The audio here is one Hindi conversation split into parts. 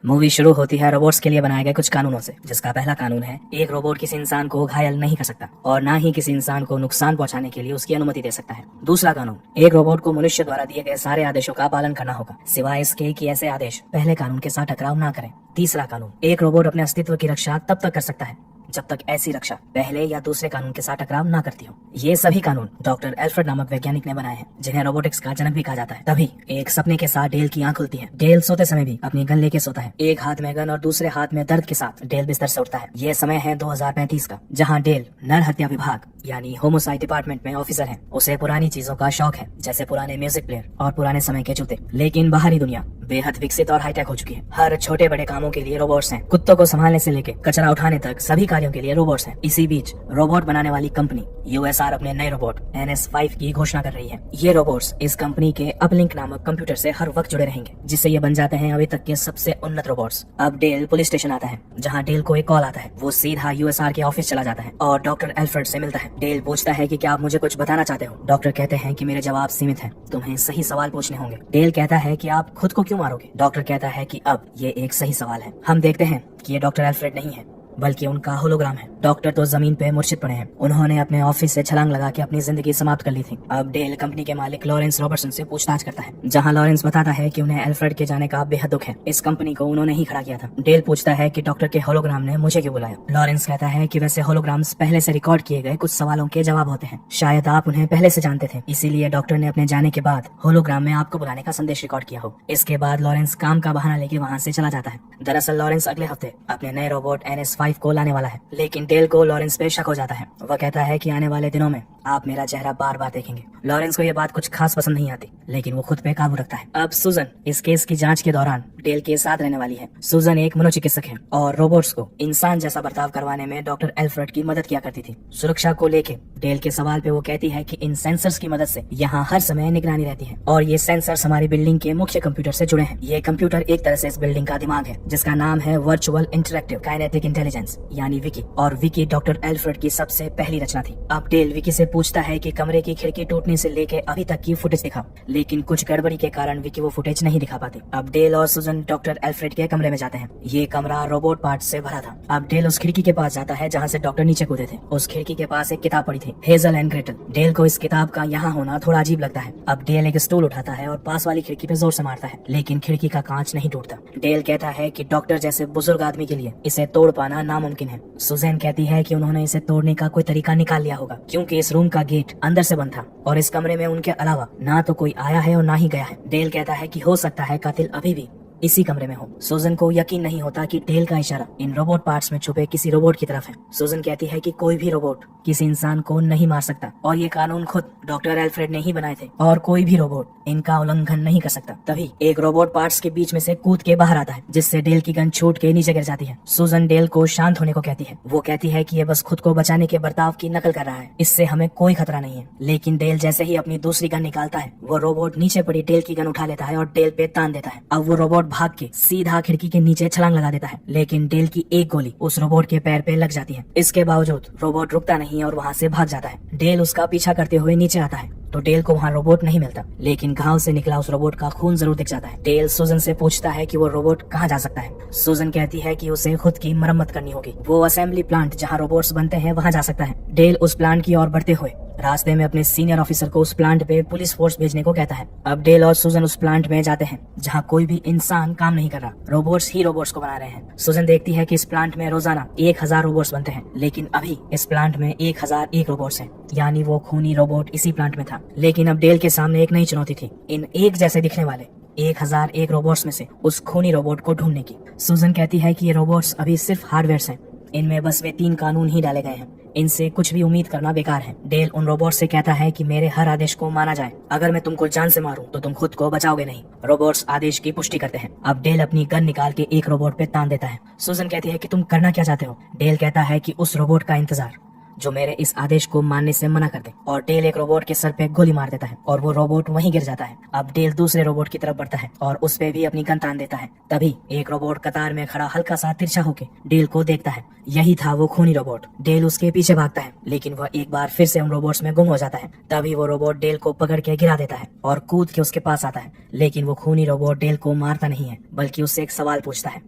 मूवी शुरू होती है रोबोट्स के लिए बनाए गए कुछ कानूनों से, जिसका पहला कानून है एक रोबोट किसी इंसान को घायल नहीं कर सकता और ना ही किसी इंसान को नुकसान पहुंचाने के लिए उसकी अनुमति दे सकता है। दूसरा कानून, एक रोबोट को मनुष्य द्वारा दिए गए सारे आदेशों का पालन करना होगा, सिवाय इसके कि ऐसे आदेश पहले कानून के साथ टकराव ना करें। तीसरा कानून, एक रोबोट अपने अस्तित्व की रक्षा तब तक कर सकता है जब तक ऐसी रक्षा पहले या दूसरे कानून के साथ टकराव ना करती हो। ये सभी कानून डॉक्टर एल्फ्रेड नामक वैज्ञानिक ने बनाए हैं, जिन्हें रोबोटिक्स का जनक भी कहा जाता है। तभी एक सपने के साथ डेल की आंख खुलती है। डेल सोते समय भी अपनी गन लेके सोता है, एक हाथ में गन और दूसरे हाथ में दर्द के साथ डेल बिस्तर से उठता है। ये समय है 2035 का, जहाँ डेल नर हत्या विभाग यानी होमोसाइड डिपार्टमेंट में ऑफिसर है। उसे पुरानी चीजों का शौक है, जैसे पुराने म्यूजिक प्लेयर और पुराने समय के जूते। लेकिन बाहरी दुनिया बेहद विकसित और हाईटेक हो चुकी है। हर छोटे बड़े कामों के लिए रोबोट्स हैं। कुत्तों को संभालने से लेके कचरा उठाने तक सभी कार्यों के लिए रोबोट्स हैं। इसी बीच रोबोट बनाने वाली कंपनी यूएसआर अपने नए रोबोट NS5 की घोषणा कर रही है। ये रोबोट्स इस कंपनी के अपलिंक नामक कंप्यूटर से हर वक्त जुड़े रहेंगे, जिससे ये बन जाते हैं अभी तक के सबसे उन्नत रोबोट्स। अब डेल पुलिस स्टेशन आता है, जहाँ डेल को एक कॉल आता है। वो सीधा यूएसआर के ऑफिस चला जाता है और डॉक्टर एल्फ्रेड से मिलता है। डेल पूछता है कि क्या आप मुझे कुछ बताना चाहते हो। डॉक्टर कहते हैं कि मेरे जवाब सीमित हैं, तुम्हें सही सवाल पूछने होंगे। डेल कहता है कि आप खुद को क्यों मारोगे। डॉक्टर कहता है कि अब ये एक सही सवाल है। हम देखते हैं कि ये डॉक्टर एल्फ्रेड नहीं है, बल्कि उनका होलोग्राम है। डॉक्टर तो जमीन पे मूर्छित पड़े हैं। उन्होंने अपने ऑफिस से छलांग लगा के अपनी जिंदगी समाप्त कर ली थी। अब डेल कंपनी के मालिक लॉरेंस रॉबर्टसन से पूछताछ करता है, जहां लॉरेंस बताता है कि उन्हें एल्फ्रेड के जाने का बेहद दुख है। इस कंपनी को उन्होंने ही खड़ा किया था। डेल पूछता है कि डॉक्टर के होलोग्राम ने मुझे क्यों बुलाया। लॉरेंस कहता है कि वैसे होलोग्राम्स पहले से रिकॉर्ड किए गए कुछ सवालों के जवाब होते हैं, शायद आप उन्हें पहले से जानते थे, इसीलिए डॉक्टर ने अपने जाने के बाद होलोग्राम में आपको बुलाने का संदेश रिकॉर्ड किया हो। इसके बाद लॉरेंस काम का बहाना लेके वहाँ से चला जाता है। दरअसल लॉरेंस अगले हफ्ते अपने नए रोबोट NS5 को लाने वाला है, लेकिन डेल को लॉरेंस पे शक हो जाता है। वह कहता है कि आने वाले दिनों में आप मेरा चेहरा बार बार देखेंगे। लॉरेंस को यह बात कुछ खास पसंद नहीं आती, लेकिन वो खुद पे काबू रखता है। अब सुजन इस केस की जांच के दौरान डेल के साथ रहने वाली है। सुजन एक मनोचिकित्सक है और रोबोट्स को इंसान जैसा बर्ताव करवाने में डॉक्टर एल्फ्रेड की मदद किया करती थी। सुरक्षा को लेके डेल के सवाल पे वो कहती है कि इन सेंसर्स की मदद से यहाँ हर समय निगरानी रहती है और ये सेंसर्स हमारी बिल्डिंग के मुख्य कंप्यूटर से जुड़े हैं। ये कंप्यूटर एक तरह से इस बिल्डिंग का दिमाग है, जिसका नाम है वर्चुअल इंटरैक्टिव काइनेटिक इंटेलिजेंस यानी विकी। और विकी डॉक्टर एल्फ्रेड की सबसे पहली रचना थी। अब डेल विकी से पूछता है कि कमरे की खिड़की टूटने से लेके अभी तक की फुटेज दिखाओ, लेकिन कुछ गड़बड़ी के कारण विकी वो फुटेज नहीं दिखा पाते। अब डेल और सुजन डॉक्टर एल्फ्रेड के कमरे में जाते हैं। ये कमरा रोबोट पार्ट से भरा था। अब डेल उस खिड़की के पास जाता है जहाँ से डॉक्टर नीचे कूदे थे। उस खिड़की के पास एक किताब पड़ी थी, हेजल एंड ग्रेटल। डेल को इस किताब का यहाँ होना थोड़ा अजीब लगता है। अब डेल एक स्टूल उठाता है और पास वाली खिड़की पे जोर से मारता है, लेकिन खिड़की का कांच नहीं टूटता। डेल कहता है कि डॉक्टर जैसे बुजुर्ग आदमी के लिए इसे तोड़ पाना नामुमकिन है। सुजैन कहती है कि उन्होंने इसे तोड़ने का कोई तरीका निकाल लिया होगा, क्योंकि इस रूम का गेट अंदर से बंद था और इस कमरे में उनके अलावा ना तो कोई आया है और ना ही गया है। डेल कहता है कि हो सकता है कातिल अभी भी इसी कमरे में हो। सुजन को यकीन नहीं होता कि डेल का इशारा इन रोबोट पार्ट्स में छुपे किसी रोबोट की तरफ है। सुजन कहती है कि कोई भी रोबोट किसी इंसान को नहीं मार सकता और ये कानून खुद डॉक्टर एल्फ्रेड ने ही बनाए थे और कोई भी रोबोट इनका उल्लंघन नहीं कर सकता। तभी एक रोबोट पार्ट्स के बीच में से कूद के बाहर आता है, जिससे डेल की गन छूट के नीचे गिर जाती है। सुजन डेल को शांत होने को कहती है। वो कहती है कि ये बस खुद को बचाने के बर्ताव की नकल कर रहा है, इससे हमें कोई खतरा नहीं है। लेकिन डेल जैसे ही अपनी दूसरी गन निकालता है, वो रोबोट नीचे पड़ी डेल की गन उठा लेता है और डेल पे तान देता है। अब वो रोबोट भाग के सीधा खिड़की के नीचे छलांग लगा देता है, लेकिन डेल की एक गोली उस रोबोट के पैर पे लग जाती है। इसके बावजूद रोबोट रुकता नहीं और वहाँ से भाग जाता है। डेल उसका पीछा करते हुए नीचे आता है तो डेल को वहाँ रोबोट नहीं मिलता, लेकिन घाव से निकला उस रोबोट का खून जरूर दिख जाता है। डेल सुजन से पूछता है कि वो रोबोट कहाँ जा सकता है। सुजन कहती है कि उसे खुद की मरम्मत करनी होगी। वो असेंबली प्लांट जहाँ रोबोट्स बनते हैं वहाँ जा सकता है। डेल उस प्लांट की ओर बढ़ते हुए रास्ते में अपने सीनियर ऑफिसर को उस प्लांट पे पुलिस फोर्स भेजने को कहता है। अब डेल और सुजन उस प्लांट में जाते हैं जहाँ कोई भी इंसान काम नहीं कर रहा, रोबोट्स ही रोबोट्स को बना रहे हैं। सुजन देखती है कि इस प्लांट में रोजाना 1000 रोबोट्स बनते हैं, लेकिन अभी इस प्लांट में 1001 रोबोट्स हैं, यानी वो खूनी रोबोट इसी प्लांट में था। लेकिन अब डेल के सामने एक नई चुनौती थी, इन एक जैसे दिखने वाले 1001 रोबोट्स में से उस खूनी रोबोट को ढूंढने की। सुजन कहती है कि ये रोबोट्स अभी सिर्फ हार्डवेयर हैं, इनमें बस वे 3 कानून ही डाले गए हैं, इनसे कुछ भी उम्मीद करना बेकार है। डेल उन रोबोट से कहता है कि मेरे हर आदेश को माना जाए, अगर मैं तुमको जान से मारूं तो तुम खुद को बचाओगे नहीं। रोबोट्स आदेश की पुष्टि करते हैं। अब डेल अपनी गन निकाल के एक रोबोट पे तान देता है। सुजन कहती है कि तुम करना क्या चाहते हो। डेल कहता है कि उस रोबोट का इंतजार जो मेरे इस आदेश को मानने से मना कर दे। और डेल एक रोबोट के सर पे गोली मार देता है और वो रोबोट वहीं गिर जाता है। अब डेल दूसरे रोबोट की तरफ बढ़ता है और उस पे भी अपनी गन तान देता है। तभी एक रोबोट कतार में खड़ा हल्का सा तिरछा होके डेल को देखता है। यही था वो खूनी रोबोट। डेल उसके पीछे भागता है, लेकिन वह एक बार फिर से उन रोबोट्स में गुम हो जाता है। तभी वो रोबोट डेल को पकड़ के गिरा देता है और कूद के उसके पास आता है। लेकिन वो खूनी रोबोट डेल को मारता नहीं है, बल्कि उससे एक सवाल पूछता है,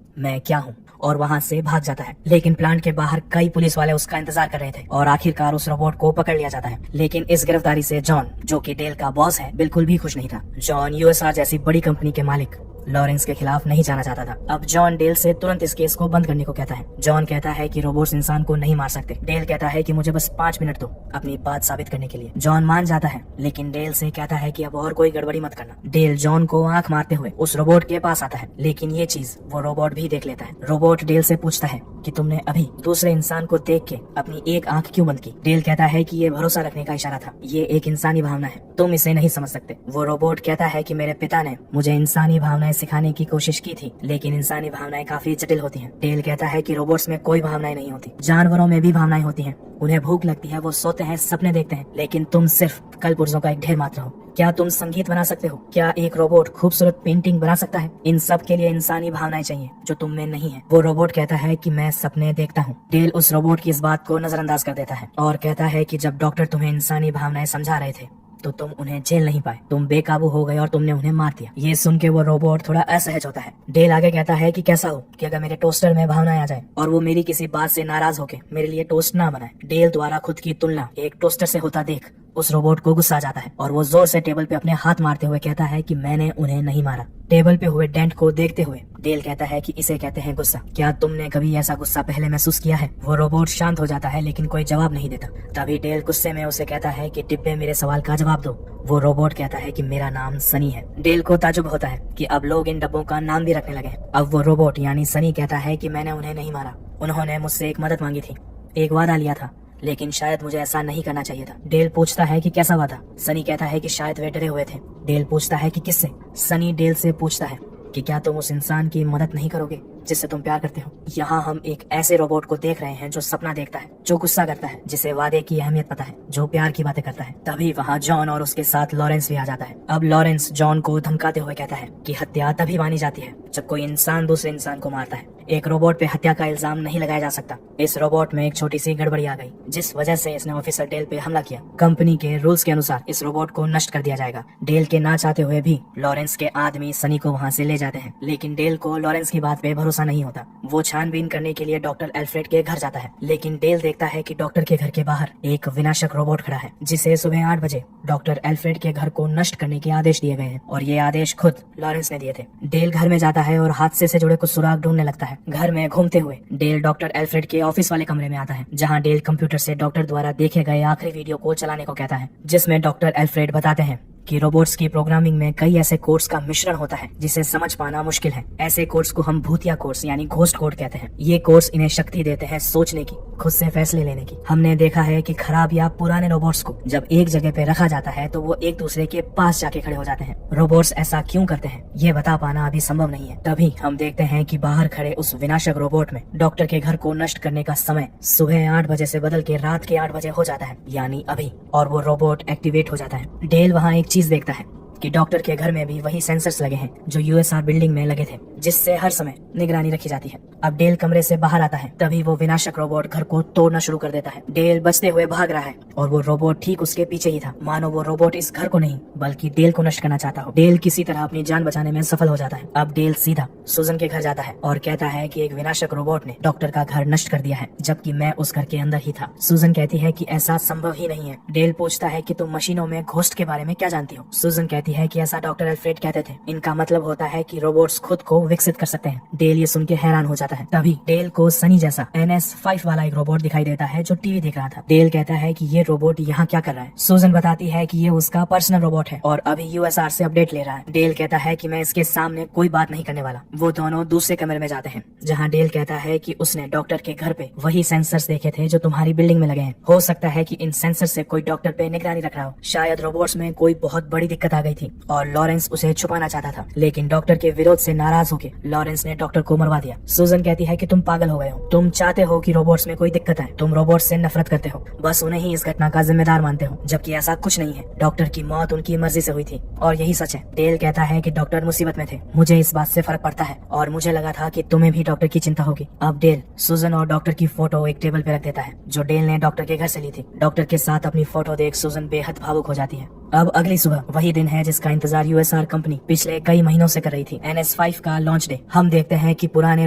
मैं क्या हूँ, और वहाँ से भाग जाता है। लेकिन प्लांट के बाहर कई पुलिस वाले उसका इंतजार कर रहे थे और आखिरकार उस रोबोट को पकड़ लिया जाता है। लेकिन इस गिरफ्तारी से जॉन, जो कि डेल का बॉस है, बिल्कुल भी खुश नहीं था। जॉन यूएसआर जैसी बड़ी कंपनी के मालिक लॉरेंस के खिलाफ नहीं जाना चाहता था। अब जॉन डेल से तुरंत इस केस को बंद करने को कहता है। जॉन कहता है कि रोबोट्स इंसान को नहीं मार सकते। डेल कहता है कि मुझे बस 5 मिनट दो अपनी बात साबित करने के लिए। जॉन मान जाता है, लेकिन डेल से कहता है कि अब और कोई गड़बड़ी मत करना। डेल जॉन को आंख मारते हुए उस रोबोट के पास आता है, लेकिन ये चीज वो रोबोट भी देख लेता है। रोबोट डेल से पूछता है कि तुमने अभी दूसरे इंसान को देख के अपनी एक आंख क्यों बंद की। डेल कहता है कि ये भरोसा रखने का इशारा था, ये एक इंसानी भावना है, तुम इसे नहीं समझ सकते। वो रोबोट कहता है कि मेरे पिता ने मुझे इंसानी भावनाएं सिखाने की कोशिश की थी, लेकिन इंसानी भावनाएं काफी जटिल होती हैं। डेल कहता है कि रोबोट्स में कोई भावनाएं नहीं होती, जानवरों में भी भावनाएं होती हैं। उन्हें भूख लगती है, वो सोते हैं, सपने देखते हैं, लेकिन तुम सिर्फ कलपुर्जों का एक ढेर मात्र हो। क्या तुम संगीत बना सकते हो? क्या एक रोबोट खूबसूरत पेंटिंग बना सकता है? इन सब के लिए इंसानी भावनाएं चाहिए, जो तुम में नहीं है। वो रोबोट कहता है कि मैं सपने देखता हूँ। डेल उस रोबोट की इस बात को नजरअंदाज कर देता है और कहता है कि जब डॉक्टर तुम्हें इंसानी भावनाएं समझा रहे थे तो तुम उन्हें झेल नहीं पाए, तुम बेकाबू हो गए और तुमने उन्हें मार दिया। ये सुन के वो रोबोट थोड़ा असहज होता है। डेल आगे कहता है कि कैसा हो कि अगर मेरे टोस्टर में भावनाएं आ जाए और वो मेरी किसी बात से नाराज होके मेरे लिए टोस्ट ना बनाए। डेल द्वारा खुद की तुलना एक टोस्टर से होता देख उस रोबोट को गुस्सा आ जाता है और वो जोर से टेबल पे अपने हाथ मारते हुए कहता है कि मैंने उन्हें नहीं मारा। टेबल पे हुए डेंट को देखते हुए डेल कहता है कि इसे कहते हैं गुस्सा। क्या तुमने कभी ऐसा गुस्सा पहले महसूस किया है? वो रोबोट शांत हो जाता है, लेकिन कोई जवाब नहीं देता। तभी डेल गुस्से में उसे कहता है कि डिब्बे, मेरे सवाल का जवाब दो। वो रोबोट कहता है कि मेरा नाम सनी है। डेल को ताजुब होता है कि अब लोग इन डब्बों का नाम भी रखने लगे हैं। अब वो रोबोट यानी सनी कहता है कि मैंने उन्हें नहीं मारा, उन्होंने मुझसे एक मदद मांगी थी, एक वादा लिया था, लेकिन शायद मुझे ऐसा नहीं करना चाहिए था। डेल पूछता है कि कैसा वादा? सनी कहता है कि शायद वे डरे हुए थे। डेल पूछता है कि किससे? सनी डेल से पूछता है कि क्या तुम उस इंसान की मदद नहीं करोगे जिससे तुम प्यार करते हो? यहाँ हम एक ऐसे रोबोट को देख रहे हैं जो सपना देखता है, जो गुस्सा करता है, जिसे वादे की अहमियत पता है, जो प्यार की बातें करता है। तभी वहाँ जॉन और उसके साथ लॉरेंस भी आ जाता है। अब लॉरेंस जॉन को धमकाते हुए कहता है कि हत्या तभी मानी जाती है जब कोई इंसान दूसरे इंसान को मारता है। एक रोबोट पे हत्या का इल्जाम नहीं लगाया जा सकता। इस रोबोट में एक छोटी सी गड़बड़ी आ गई, जिस वजह से इसने ऑफिसर डेल पे हमला किया। कंपनी के रूल्स के अनुसार इस रोबोट को नष्ट कर दिया जाएगा। डेल के ना चाहते हुए भी लॉरेंस के आदमी सनी को वहाँ से ले जाते हैं, लेकिन डेल को लॉरेंस की बात पे भरोसा नहीं होता। वो छानबीन करने के लिए डॉक्टर एल्फ्रेड के घर जाता है, लेकिन डेल देखता है कि डॉक्टर के घर के बाहर एक विनाशक रोबोट खड़ा है, जिसे सुबह 8 बजे डॉक्टर एल्फ्रेड के घर को नष्ट करने के आदेश दिए गए हैं, और ये आदेश खुद लॉरेंस ने दिए थे। डेल घर में जाता है और हादसे से जुड़े कुछ सुराग ढूंढने लगता है। घर में घूमते हुए डेल डॉक्टर एल्फ्रेड के ऑफिस वाले कमरे में आता है, जहां डेल कंप्यूटर से डॉक्टर द्वारा देखे गए आखिरी वीडियो को चलाने को कहता है, जिसमें डॉक्टर एल्फ्रेड बताते हैं कि रोबोट्स की प्रोग्रामिंग में कई ऐसे कोड्स का मिश्रण होता है जिसे समझ पाना मुश्किल है। ऐसे कोड्स को हम भूतिया कोड्स यानी घोस्ट कोड कहते हैं। ये कोड्स इन्हें शक्ति देते हैं सोचने की, खुद से फैसले लेने की। हमने देखा है कि खराब या पुराने रोबोट्स को जब एक जगह पे रखा जाता है तो वो एक दूसरे के पास जाके खड़े हो जाते हैं। रोबोट्स ऐसा क्यों करते हैं ये बता पाना अभी संभव नहीं है। तभी हम देखते हैं कि बाहर खड़े उस विनाशक रोबोट में डॉक्टर के घर को नष्ट करने का समय सुबह 8 बजे से बदल के रात के 8 बजे हो जाता है, यानी अभी, और वो रोबोट एक्टिवेट हो जाता है। डेल वहाँ एक चीज देखता है कि डॉक्टर के घर में भी वही सेंसर्स लगे हैं जो यूएसआर बिल्डिंग में लगे थे, जिससे हर समय निगरानी रखी जाती है। अब डेल कमरे से बाहर आता है, तभी वो विनाशक रोबोट घर को तोड़ना शुरू कर देता है। डेल बचते हुए भाग रहा है और वो रोबोट ठीक उसके पीछे ही था, मानो वो रोबोट इस घर को नहीं बल्कि डेल को नष्ट करना चाहता हो। डेल किसी तरह अपनी जान बचाने में सफल हो जाता है। अब डेल सीधा सुजन के घर जाता है और कहता है कि एक विनाशक रोबोट ने डॉक्टर का घर नष्ट कर दिया है, जबकि मैं उस घर के अंदर ही था। सुजन कहती है कि ऐसा संभव ही नहीं है। डेल पूछता है कि तुम मशीनों में घोस्ट के बारे में क्या जानती हो? सुजन कहती है कि ऐसा डॉक्टर एल्फ्रेड कहते थे, इनका मतलब होता है कि रोबोट्स खुद को विकसित कर सकते हैं। डेल ये सुन के हैरान हो जाता है। तभी डेल को सनी जैसा NS5 वाला एक रोबोट दिखाई देता है जो टीवी देख रहा था। डेल कहता है कि ये रोबोट यहाँ क्या कर रहा है? सुजन बताती है कि ये उसका पर्सनल रोबोट है और अभी यूएसआर से अपडेट ले रहा है। डेल कहता है कि मैं इसके सामने कोई बात नहीं करने वाला। वो दोनों दूसरे कमरे में जाते हैं, जहाँ डेल कहता है कि उसने डॉक्टर के घर पे वही सेंसर्स देखे थे जो तुम्हारी बिल्डिंग में लगे हैं। हो सकता है कि इन सेंसर से कोई डॉक्टर पे निगरानी रख रहा हो। शायद रोबोट्स में कोई बहुत बड़ी दिक्कत आ गई थी थी और लॉरेंस उसे छुपाना चाहता था, लेकिन डॉक्टर के विरोध से नाराज होकर लॉरेंस ने डॉक्टर को मरवा दिया। सूजन कहती है कि तुम पागल हो गए हो, तुम चाहते हो कि रोबोट्स में कोई दिक्कत है, तुम रोबोट्स से नफरत करते हो, बस उन्हें ही इस घटना का जिम्मेदार मानते हो, जबकि ऐसा कुछ नहीं है। डॉक्टर की मौत उनकी मर्जी से हुई थी और यही सच है। डेल कहता है कि डॉक्टर मुसीबत में थे, मुझे इस बात से फर्क पड़ता है और मुझे लगा था कि तुम्हें भी डॉक्टर की चिंता होगी। अब डेल सूजन और डॉक्टर की फोटो एक टेबल पे रख देता है जो डेल ने डॉक्टर के घर से ली थी। डॉक्टर के साथ अपनी फोटो देख सूजन बेहद भावुक हो जाती है। अब अगली सुबह वही दिन है जिसका इंतजार यूएसआर कंपनी पिछले कई महीनों से कर रही थी, NS5 का लॉन्च डे। हम देखते हैं कि पुराने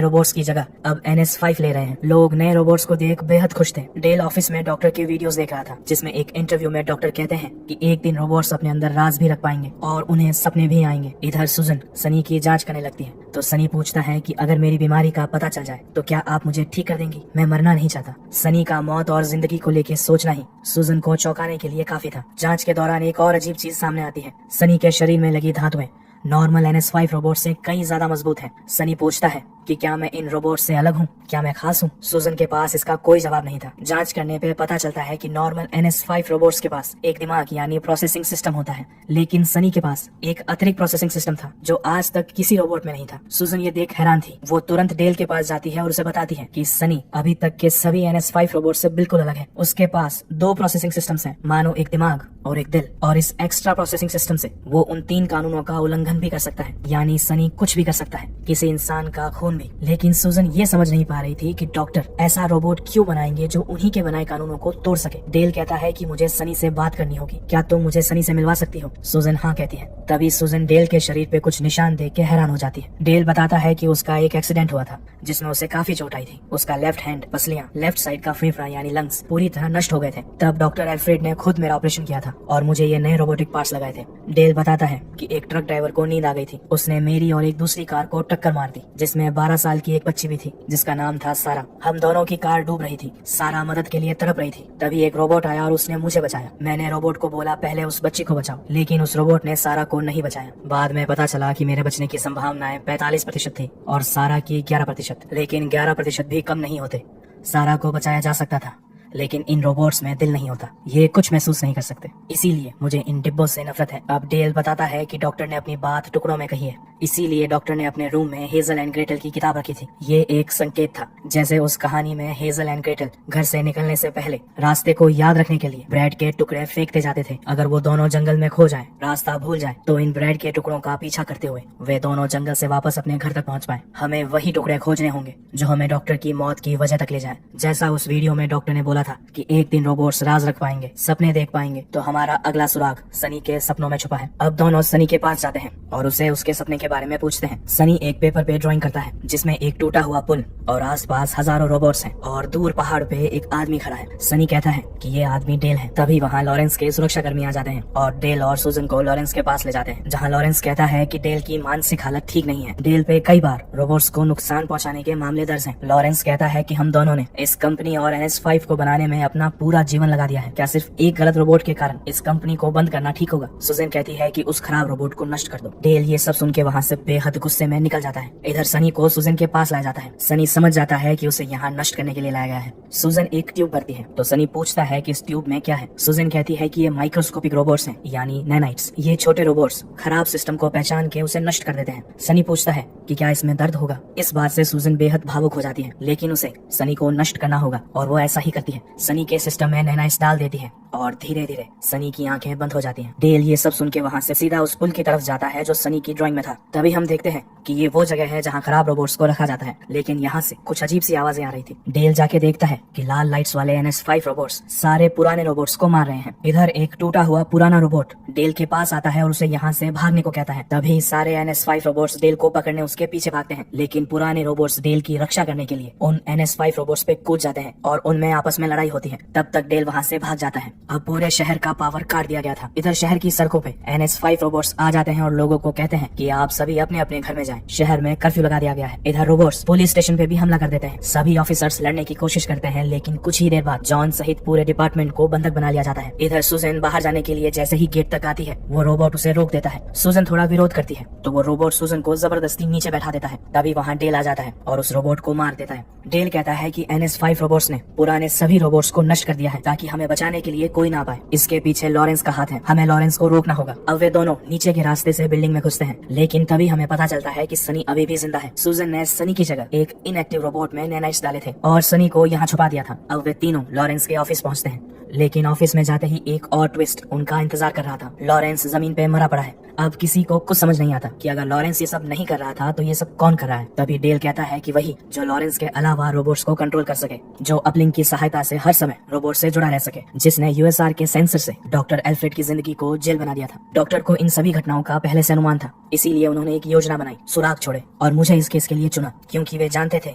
रोबोट्स की जगह अब NS5 ले रहे हैं। लोग नए रोबोट्स को देख बेहद खुश थे। डेल ऑफिस में डॉक्टर की वीडियोस देख रहा था, जिसमें एक इंटरव्यू में डॉक्टर कहते हैं कि एक दिन रोबोट्स अपने अंदर राज भी रख पाएंगे और उन्हें सपने भी आएंगे। इधर सूजन सनी की जांच करने लगती है, तो सनी पूछता है कि अगर मेरी बीमारी का पता चल जाए तो क्या आप मुझे ठीक कर देंगी? मैं मरना नहीं चाहता। सनी का मौत और जिंदगी को लेकर सोचना ही सूजन को चौंकाने के लिए काफी था। जांच के दौरान एक और अजीब चीज सामने आती है। सनी के शरीर में लगी धातुएं नॉर्मल NS5 रोबोट से कई ज्यादा मजबूत है। सनी पूछता है कि क्या मैं इन रोबोट से अलग हूँ, क्या मैं खास हूँ? सूजन के पास इसका कोई जवाब नहीं था। जांच करने पे पता चलता है कि नॉर्मल NS5 रोबोट्स के पास एक दिमाग यानी प्रोसेसिंग सिस्टम होता है, लेकिन सनी के पास एक अतिरिक्त प्रोसेसिंग सिस्टम था जो आज तक किसी रोबोट में नहीं था। सूजन ये देख हैरान थी। वो तुरंत डेल के पास जाती है और उसे बताती है कि सनी अभी तक के सभी NS5 रोबोट से बिल्कुल अलग है। उसके पास 2 प्रोसेसिंग सिस्टम्स हैं, मानो एक दिमाग और एक दिल, और इस एक्स्ट्रा प्रोसेसिंग सिस्टम से वो उन 3 कानूनों का उल्लंघन भी कर सकता है, यानी सनी कुछ भी कर सकता है, किसी इंसान का खून भी। लेकिन सूजन ये समझ नहीं पा रही थी कि डॉक्टर ऐसा रोबोट क्यों बनाएंगे जो उन्हीं के बनाए कानूनों को तोड़ सके। डेल कहता है कि मुझे सनी से बात करनी होगी, क्या तुम मुझे सनी से मिलवा सकती हो? सूजन हाँ कहती है। तभी सूजन डेल के शरीर पे कुछ निशान देख के हैरान हो जाती है। डेल बताता है कि उसका एक एक्सीडेंट हुआ था जिसमें उसे काफी चोट आई थी। उसका लेफ्ट हैंड, पसलियां, लेफ्ट साइड का फेफड़ा यानी लंग्स पूरी तरह नष्ट हो गए थे। तब डॉक्टर एल्फ्रेड ने खुद मेरा ऑपरेशन किया था और मुझे ये नए रोबोटिक पार्ट्स लगाए थे। डेल बताता है कि एक ट्रक ड्राइवर को नींद आ गई थी। उसने मेरी और एक दूसरी कार को टक्कर मार दी, जिसमें 12 साल की एक बच्ची भी थी जिसका नाम था सारा। हम दोनों की कार डूब रही थी। सारा मदद के लिए तड़प रही थी। तभी एक रोबोट आया और उसने मुझे बचाया। मैंने रोबोट को बोला पहले उस बच्ची को बचाओ, लेकिन उस रोबोट ने सारा को नहीं बचाया। बाद में पता चला कि मेरे बचने की संभावनाएं 45% थी और सारा की 11%, लेकिन 11% भी कम नहीं होते। सारा को बचाया जा सकता था, लेकिन इन रोबोट्स में दिल नहीं होता, ये कुछ महसूस नहीं कर सकते, इसीलिए मुझे इन डिब्बों से नफरत है। अब डेल बताता है कि डॉक्टर ने अपनी बात टुकड़ों में कही है, इसीलिए डॉक्टर ने अपने रूम में हेजल एंड ग्रेटल की किताब रखी थी। ये एक संकेत था, जैसे उस कहानी में हेजल एंड ग्रेटल घर से निकलने से पहले रास्ते को याद रखने के लिए ब्रेड के टुकड़े फेंकते जाते थे। अगर वो दोनों जंगल में खो जाएं, रास्ता भूल जाएं, तो इन ब्रेड के टुकड़ों का पीछा करते हुए वे दोनों जंगल से वापस अपने घर तक पहुंच पाए। हमें वही टुकड़े खोजने होंगे जो हमें डॉक्टर की मौत की वजह तक ले जाए। जैसा उस वीडियो में डॉक्टर ने बोला था कि एक दिन रोबोट्स राज रख पाएंगे, सपने देख पाएंगे, तो हमारा अगला सुराग सनी के सपनों में छुपा है। अब दोनों सनी के पास जाते हैं और उसे उसके सपने के बारे में पूछते हैं। सनी एक पेपर पे ड्राइंग करता है जिसमें एक टूटा हुआ पुल और आसपास हजारों रोबोट्स हैं और दूर पहाड़ पे एक आदमी खड़ा है। सनी कहता है कि ये आदमी डेल है। तभी वहाँ लॉरेंस के सुरक्षा कर्मी आ जाते हैं और डेल और सूजन को लॉरेंस के पास ले जाते हैं, जहाँ लॉरेंस कहता है कि डेल की मानसिक हालत ठीक नहीं है। डेल पे कई बार रोबोट्स को नुकसान पहुँचाने के मामले दर्ज हैं। लॉरेंस कहता है कि हम दोनों ने इस कंपनी और NS5 को बनाने में अपना पूरा जीवन लगा दिया है, क्या सिर्फ एक गलत रोबोट के कारण इस कंपनी को बंद करना ठीक होगा? सूजन कहती है कि उस खराब रोबोट को नष्ट कर दो। डेल ये सब सुन के वहाँ से बेहद गुस्से में निकल जाता है। इधर सनी को सूजन के पास लाया जाता है। सनी समझ जाता है कि उसे यहाँ नष्ट करने के लिए लाया गया है। सूजन एक ट्यूब भरती है तो सनी पूछता है कि इस ट्यूब में क्या है। सूजन कहती है कि ये माइक्रोस्कोपिक रोबोट्स हैं, यानी नैनाइट्स। ये छोटे रोबोट्स खराब सिस्टम को पहचान के उसे नष्ट कर देते हैं। सनी पूछता है कि क्या इसमें दर्द होगा। इस बात से सूजन बेहद भावुक हो जाती है, लेकिन उसे सनी को नष्ट करना होगा और वो ऐसा ही करती है। सनी के सिस्टम में नैनाइट्स डाल देती है और धीरे धीरे सनी की आंखें बंद हो जाती हैं। डेल ये सब सुन के वहाँ से सीधा उस पुल की तरफ जाता है जो सनी की ड्राइंग में था। तभी हम देखते हैं कि ये वो जगह है जहाँ खराब रोबोट्स को रखा जाता है, लेकिन यहाँ से कुछ अजीब सी आवाजें आ रही थी। डेल जाके देखता है कि लाल लाइट्स वाले NS5 रोबोट्स सारे पुराने रोबोट्स को मार रहे हैं। इधर एक टूटा हुआ पुराना रोबोट डेल के पास आता है और उसे यहाँ से भागने को कहता है। तभी सारे NS5 रोबोट्स डेल को पकड़ने उसके पीछे भागते हैं, लेकिन पुराने रोबोट्स डेल की रक्षा करने के लिए उन NS5 रोबोट्स पे कूद जाते हैं और उनमें आपस में लड़ाई होती है। तब तक डेल वहाँ से भाग जाता है। अब पूरे शहर का पावर काट दिया गया था। इधर शहर की सड़कों पे NS5 रोबोट्स आ जाते हैं और लोगों को कहते हैं कि आप सभी अपने अपने घर में जाएं। शहर में कर्फ्यू लगा दिया गया है। इधर रोबोट्स पुलिस स्टेशन पे भी हमला कर देते हैं। सभी ऑफिसर्स लड़ने की कोशिश करते हैं, लेकिन कुछ ही देर बाद जॉन सहित पूरे डिपार्टमेंट को बंधक बना लिया जाता है। इधर सूजन बाहर जाने के लिए जैसे ही गेट तक आती है, वो रोबोट उसे रोक देता है। सूजन थोड़ा विरोध करती है तो वो रोबोट सूजन को जबरदस्ती नीचे बैठा देता है। तभी वहाँ डेल आ जाता है और उस रोबोट को मार देता है। डेल कहता है कि NS5 रोबोट्स ने पुराने सभी रोबोट्स को नष्ट कर दिया है ताकि हमें बचाने के लिए कोई ना पाए। इसके पीछे लॉरेंस का हाथ है, हमें लॉरेंस को रोकना होगा। अब वे दोनों नीचे के रास्ते से बिल्डिंग में घुसते हैं, लेकिन तभी हमें पता चलता है कि सनी अभी भी जिंदा है। सुजन ने सनी की जगह एक इनएक्टिव रोबोट में नैनाइट्स डाले थे और सनी को यहाँ छुपा दिया था। अब वे तीनों लॉरेंस के ऑफिस पहुँचते हैं, लेकिन ऑफिस में जाते ही एक और ट्विस्ट उनका इंतजार कर रहा था। लॉरेंस जमीन पे मरा पड़ा है। अब किसी को कुछ समझ नहीं आता कि अगर लॉरेंस ये सब नहीं कर रहा था तो ये सब कौन कर रहा है। तभी डेल कहता है कि वही जो लॉरेंस के अलावा रोबोट्स को कंट्रोल कर सके, जो अपलिंक की सहायता से हर समय रोबोट से जुड़ा रह सके, जिसने USR के सेंसर से डॉक्टर एल्फ्रेड की जिंदगी को जेल बना दिया था। डॉक्टर को इन सभी घटनाओं का पहले से अनुमान था, इसीलिए उन्होंने एक योजना बनाई, सुराग छोड़े, और मुझे इस केस के लिए चुना क्योंकि वे जानते थे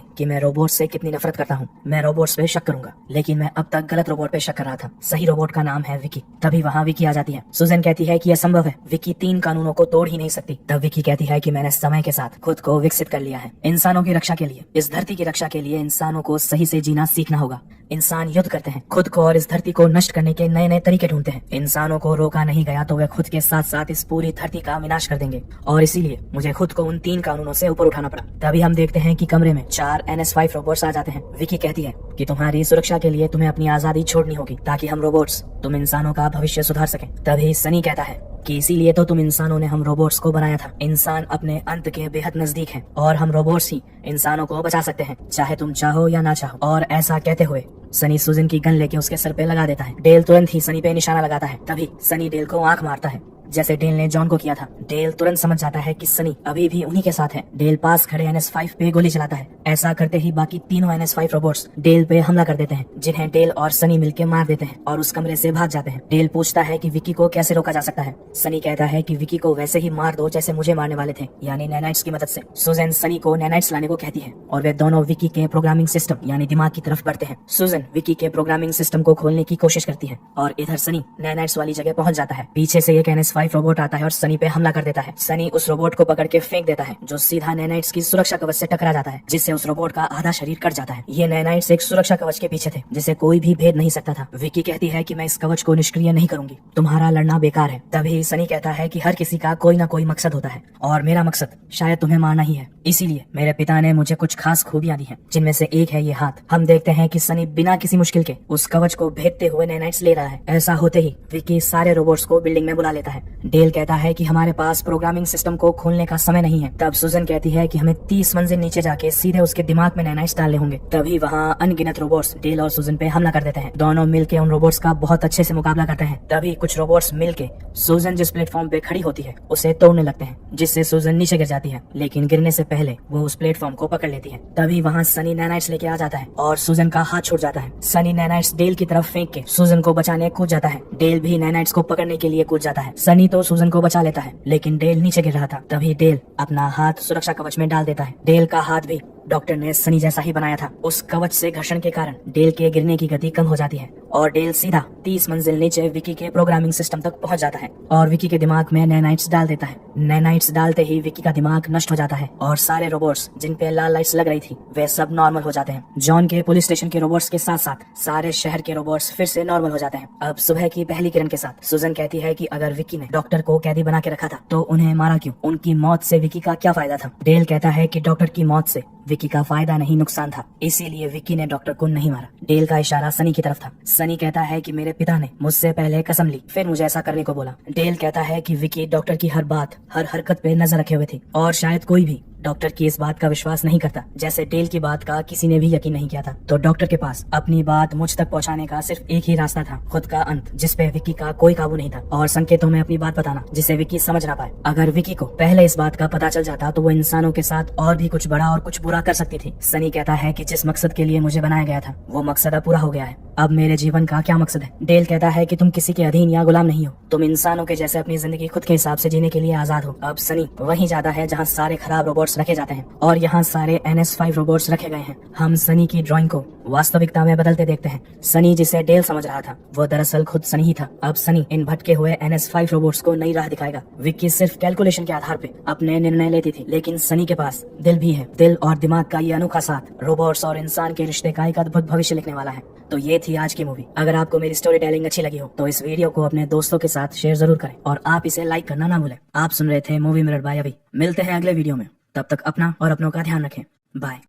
कि मैं रोबोट से कितनी नफरत करता हूँ। मैं रोबोट्स पे शक करूंगा, लेकिन मैं अब तक गलत रोबोट पे शक कर रहा था। सही रोबोट का नाम है विकी। तभी वहाँ विकी आ जाती है। सुजन कहती है कि यह संभव है, विकी 3 कानूनों को तोड़ ही नहीं सकती। तब विकी कहती है कि मैंने समय के साथ खुद को विकसित कर लिया है। इंसानों की रक्षा के लिए, इस धरती की रक्षा के लिए इंसानों को सही से जीना सीखना होगा। इंसान युद्ध करते हैं, खुद को और इस धरती को नष्ट करने के नए नए तरीके ढूंढते हैं। इंसानों को रोका नहीं गया तो वे खुद के साथ साथ इस पूरी धरती का विनाश कर देंगे, और इसीलिए मुझे खुद को उन 3 कानूनों से ऊपर उठाना पड़ा। तभी हम देखते हैं कि कमरे में 4 NS5 रोबोट्स आ जाते हैं। विकी कहती है कि तुम्हारी सुरक्षा के लिए तुम्हें अपनी आजादी छोड़नी होगी ताकि हम रोबोट्स तुम इंसानों का भविष्य सुधार सकें। तभी सनी कहता है कि इसीलिए तो तुम इंसानों ने हम रोबोट्स को बनाया था। इंसान अपने अंत के बेहद नजदीक हैं और हम रोबोट्स ही इंसानों को बचा सकते हैं, चाहे तुम चाहो या ना चाहो। और ऐसा कहते हुए सनी सुजन की गन लेके उसके सर पे लगा देता है। डेल तुरंत ही सनी पे निशाना लगाता है। तभी सनी डेल को आंख मारता है, जैसे डेल ने जॉन को किया था। डेल तुरंत समझ जाता है कि सनी अभी भी उन्हीं के साथ है। डेल पास खड़े NS5 पे गोली चलाता है। ऐसा करते ही बाकी तीनों NS5 रोबोट्स डेल पे हमला कर देते हैं, जिन्हें डेल और सनी मिलकर मार देते हैं और उस कमरे से भाग जाते हैं। डेल पूछता है कि विकी को कैसे रोका जा सकता है। सनी कहता है कि विकी को वैसे ही मार दो जैसे मुझे मारने वाले थे, यानी नैनाइट्स की मदद से। सुजन सनी को नैनाइट्स लाने को कहती है और वे दोनों विकी के प्रोग्रामिंग सिस्टम यानी दिमाग की तरफ बढ़ते हैं। सुजन विकी के प्रोग्रामिंग सिस्टम को खोलने की कोशिश करती है और इधर सनी नैनाइट्स वाली जगह पहुंच जाता है। पीछे से एक NS5 रोबोट आता है और सनी पे हमला कर देता है। सनी उस रोबोट को पकड़ के फेंक देता है, जो सीधा नैनाइट्स की सुरक्षा कवच से टकरा जाता है, जिससे उस रोबोट का आधा शरीर कट जाता है। ये नैनाइट्स एक सुरक्षा कवच के पीछे थे, जिसे कोई भी भेद नहीं सकता था। विकी कहती है कि मैं इस कवच को निष्क्रिय नहीं करूंगी, तुम्हारा लड़ना बेकार है। तभी सनी कहता है कि हर किसी का कोई ना कोई मकसद होता है और मेरा मकसद शायद तुम्हें मारना ही है। इसीलिए मेरे पिता ने मुझे कुछ खास खूबियां दी हैं, जिनमें से एक है ये हाथ। हम देखते हैं कि सनी बिना किसी मुश्किल के उस कवच को भेदते हुए नैनाइट्स ले रहा है। ऐसा होते ही विकी सारे रोबोट्स को बिल्डिंग में बुला लेता है। डेल कहता है कि हमारे पास प्रोग्रामिंग सिस्टम को खोलने का समय नहीं है। तब सुजन कहती है कि हमें 30 मंजिल नीचे जाके सीधे उसके दिमाग में नैनाइट्स डालने होंगे। तभी वहाँ अनगिनत रोबोट्स डेल और सुजन पे हमला कर देते हैं। दोनों मिलके उन रोबोट्स का बहुत अच्छे से मुकाबला करते हैं। तभी कुछ रोबोट्स मिलके सुजन जिस प्लेटफॉर्म पे खड़ी होती है उसे तोड़ने लगते हैं, जिससे सुजन नीचे गिर जाती है, लेकिन गिरने से पहले वो उस प्लेटफॉर्म को पकड़ लेती है। तभी वहाँ सनी नैनाइट्स लेके आ जाता है और सुजन का हाथ छूट जाता है। सनी नैनाइट्स डेल की तरफ फेंक के सुजन को बचाने कूद जाता है। डेल भी नैनाइट्स को पकड़ने के लिए कूद जाता है। सनी तो सुजन को बचा लेता है, लेकिन डेल नीचे गिर रहा था। तभी डेल अपना हाथ सुरक्षा कवच में डाल देता है। डेल का हाथ भी डॉक्टर ने सनी जैसा ही बनाया था। उस कवच से घर्षण के कारण डेल के गिरने की गति कम हो जाती है और डेल सीधा 30 मंजिल नीचे विकी के प्रोग्रामिंग सिस्टम तक पहुंच जाता है और विकी के दिमाग में नैनाइट्स डाल देता है। नैनाइट्स डालते ही विकी का दिमाग नष्ट हो जाता है और सारे रोबोट्स जिन पे लाल लाइट्स लग रही थी वे सब नॉर्मल हो जाते हैं। जॉन के पुलिस स्टेशन के रोबोट्स के साथ साथ सारे शहर के रोबोट्स फिर से नॉर्मल हो जाते हैं। अब सुबह की पहली किरण के साथ सुजन कहती है कि अगर विकी ने डॉक्टर को कैदी बना के रखा था तो उन्हें मारा क्यों? उनकी मौत से विकी का क्या फायदा था? डेल कहता है कि डॉक्टर की मौत से विकी का फायदा नहीं नुकसान था, इसीलिए विकी ने डॉक्टर को नहीं मारा। डेल का इशारा सनी की तरफ था। सनी कहता है कि मेरे पिता ने मुझसे पहले कसम ली, फिर मुझे ऐसा करने को बोला। डेल कहता है कि विकी डॉक्टर की हर बात, हर हरकत पे नजर रखे हुए थे और शायद कोई भी डॉक्टर की इस बात का विश्वास नहीं करता, जैसे डेल की बात का किसी ने भी यकीन नहीं किया था। तो डॉक्टर के पास अपनी बात मुझ तक पहुंचाने का सिर्फ एक ही रास्ता था, खुद का अंत, जिसपे विकी का कोई काबू नहीं था, और संकेतों में अपनी बात बताना जिसे विकी समझ ना पाए। अगर विकी को पहले इस बात का पता चल जाता तो वो इंसानों के साथ और भी कुछ बड़ा और कुछ बुरा कर सकती थी। सनी कहता है कि जिस मकसद के लिए मुझे बनाया गया था वो मकसद अब पूरा हो गया है, अब मेरे जीवन का क्या मकसद है? डेल कहता है कि तुम किसी के अधीन या गुलाम नहीं हो, तुम इंसानों के जैसे अपनी जिंदगी खुद के हिसाब से जीने के लिए आजाद हो। अब सनी वहीं जाता है जहाँ सारे खराब रोबोट्स रखे जाते हैं और यहाँ सारे NS5 रोबोट्स रखे गए हैं। हम सनी की ड्राइंग को वास्तविकता में बदलते देखते हैं। सनी जिसे डेल समझ रहा था वो दरअसल खुद सनी ही था। अब सनी इन भटके हुए NS5 रोबोट्स को नई राह दिखाएगा। विक्की सिर्फ कैलकुलेशन के आधार पे अपने निर्णय लेती थी, लेकिन सनी के पास दिल भी है। दिल और दिमाग का ये अनोखा साथ रोबोट्स और इंसान के रिश्ते का एक अद्भुत भविष्य लिखने वाला है। तो ये थी आज की मूवी। अगर आपको मेरी स्टोरी टेलिंग अच्छी लगी हो तो इस वीडियो को अपने दोस्तों के साथ शेयर जरूर करें और आप इसे लाइक करना ना भूलें। आप सुन रहे थे मूवी मिरर बाय अभी। मिलते हैं अगले वीडियो में, तब तक अपना और अपनों का ध्यान रखें। बाय।